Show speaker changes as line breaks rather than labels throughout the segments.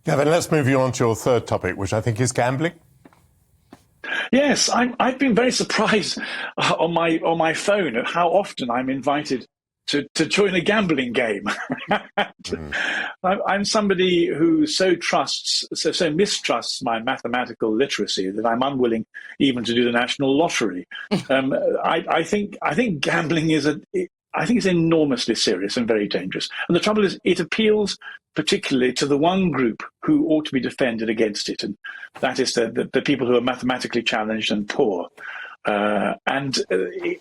Gavin, let's move you on to your third topic, which I think is gambling.
Yes, I've been very surprised on my phone at how often I'm invited to join a gambling game. I'm somebody who so mistrusts my mathematical literacy that I'm unwilling even to do the national lottery. I think gambling I think it's enormously serious and very dangerous. And the trouble is, it appeals particularly to the one group who ought to be defended against it, and that is the people who are mathematically challenged and poor. So the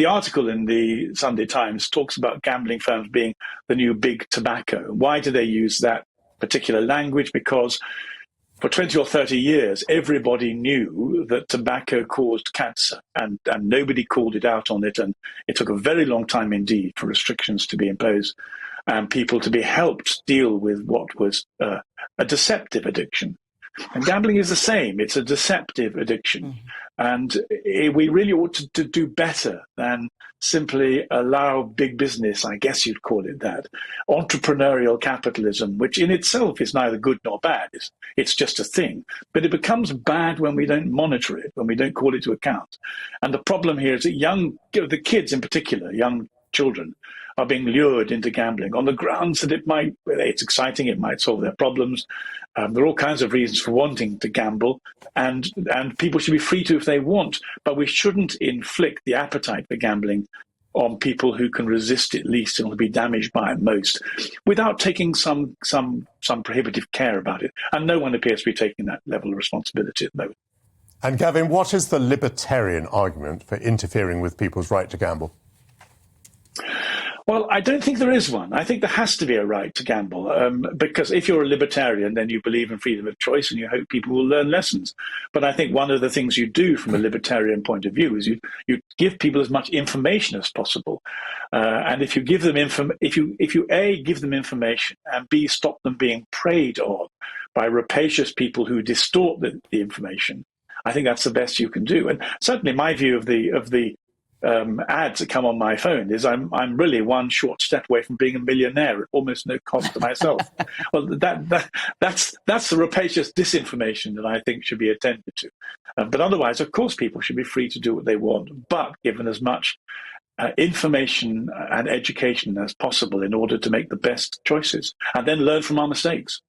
article in the Sunday Times talks about gambling firms being the new big tobacco. Why do they use that particular language? Because for 20 or 30 years, everybody knew that tobacco caused cancer, and nobody called it out on it. And it took a very long time indeed for restrictions to be imposed and people to be helped deal with what was a deceptive addiction. And gambling is the same. It's a deceptive addiction. And we really ought to do better than simply allow big business, I guess you'd call it that, entrepreneurial capitalism, which in itself is neither good nor bad. It's just a thing. But it becomes bad when we don't monitor it, when we don't call it to account. And the problem here is that the kids in particular, young children, are being lured into gambling on the grounds that it's exciting, it might solve their problems. There are all kinds of reasons for wanting to gamble, and people should be free to if they want, but we shouldn't inflict the appetite for gambling on people who can resist it least and will be damaged by it most, without taking some prohibitive care about it. And no one appears to be taking that level of responsibility at the moment.
And Gavin, what is the libertarian argument for interfering with people's right to gamble?
Well, I don't think there is one. I think there has to be a right to gamble, because if you're a libertarian, then you believe in freedom of choice and you hope people will learn lessons. But I think one of the things you do from a libertarian point of view is you give people as much information as possible. And if you give them if you A, give them information, and B, stop them being preyed on by rapacious people who distort the information, I think that's the best you can do. And certainly my view of the ads that come on my phone is I'm really one short step away from being a millionaire at almost no cost to myself. Well, that's the rapacious disinformation that I think should be attended to. But otherwise, of course, people should be free to do what they want, but given as much information and education as possible in order to make the best choices and then learn from our mistakes.